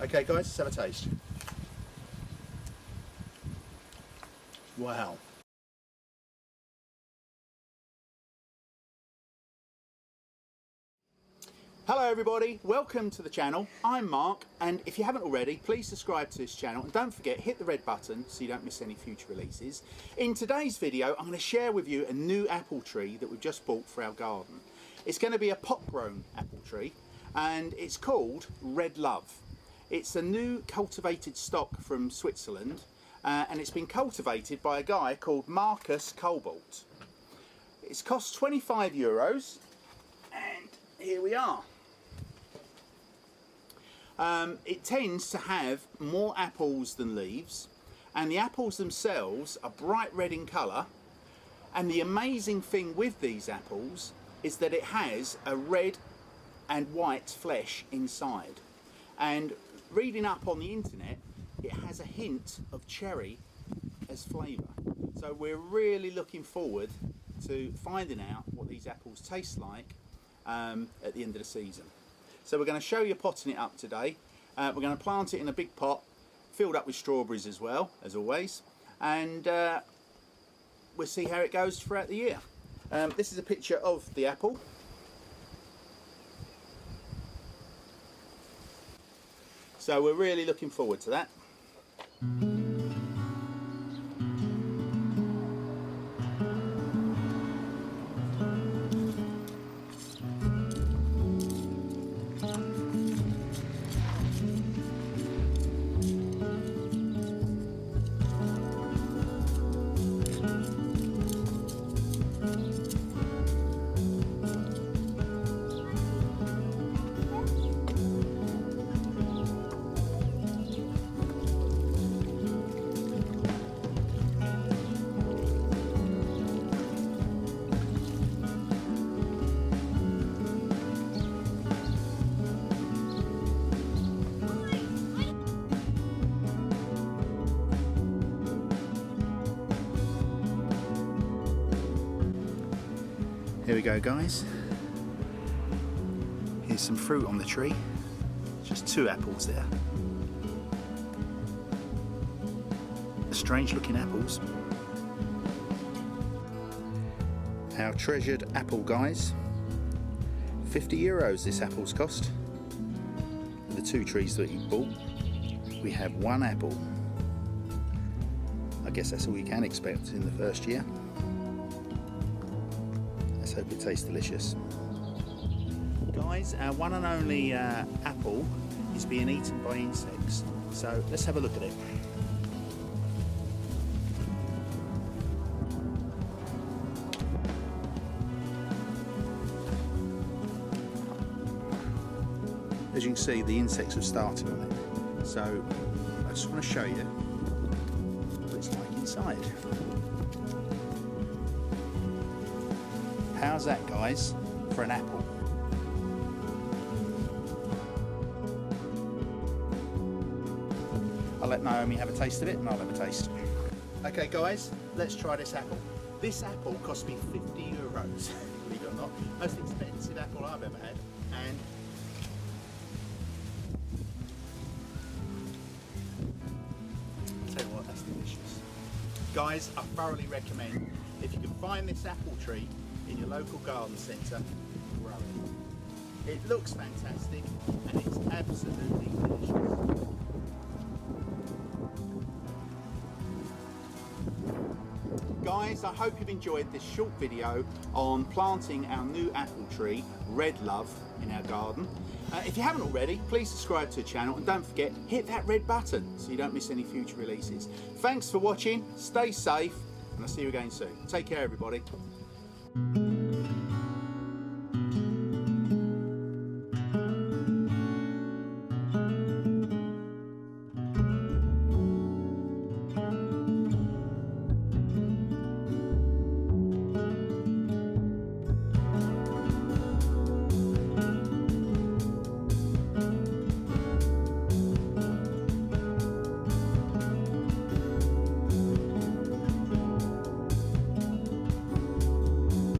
Okay guys, let's have a taste. Wow. Hello everybody, welcome to the channel. I'm Mark, and if you haven't already, please subscribe to this channel and don't forget, hit the red button so you don't miss any future releases. In today's video, I'm going to share with you a new apple tree that we've just bought for our garden. It's going to be a pot-grown apple tree, and it's called Redlove. It's a new cultivated stock from Switzerland, and it's been cultivated by a guy called Markus Kobelt. It's cost €25, and here we are. It tends to have more apples than leaves, and the apples themselves are bright red in colour, and the amazing thing with these apples is that it has a red and white flesh inside, and reading up on the internet, it has a hint of cherry as flavour. So we're really looking forward to finding out what these apples taste like at the end of the season. So we're going to show you potting it up today. We're going to plant it in a big pot filled up with strawberries as well, as always, and we'll see how it goes throughout the year. This is a picture of the apple. So we're really looking forward to that. Here we go guys, here's some fruit on the tree, just 2 apples there. Strange looking apples. Our treasured apple guys, €50 this apple's cost. The 2 trees that you bought, we have 1 apple. I guess that's all you can expect in the first year. Let's hope it tastes delicious. Guys, our one and only apple is being eaten by insects. So let's have a look at it. As you can see, the insects have started on it. So I just want to show you what it's like inside. How's that guys, for an apple? I'll let Naomi have a taste of it and I'll have a taste. Okay guys, let's try this apple. This apple cost me €50, believe it or not. Most expensive apple I've ever had. And I'll tell you what, that's delicious. Guys, I thoroughly recommend, if you can find this apple tree in your local garden centre, grow it. It looks fantastic and it's absolutely delicious. Guys, I hope you've enjoyed this short video on planting our new apple tree, Redlove, in our garden. If you haven't already, please subscribe to the channel and don't forget, hit that red button so you don't miss any future releases. Thanks for watching, stay safe, and I'll see you again soon. Take care everybody.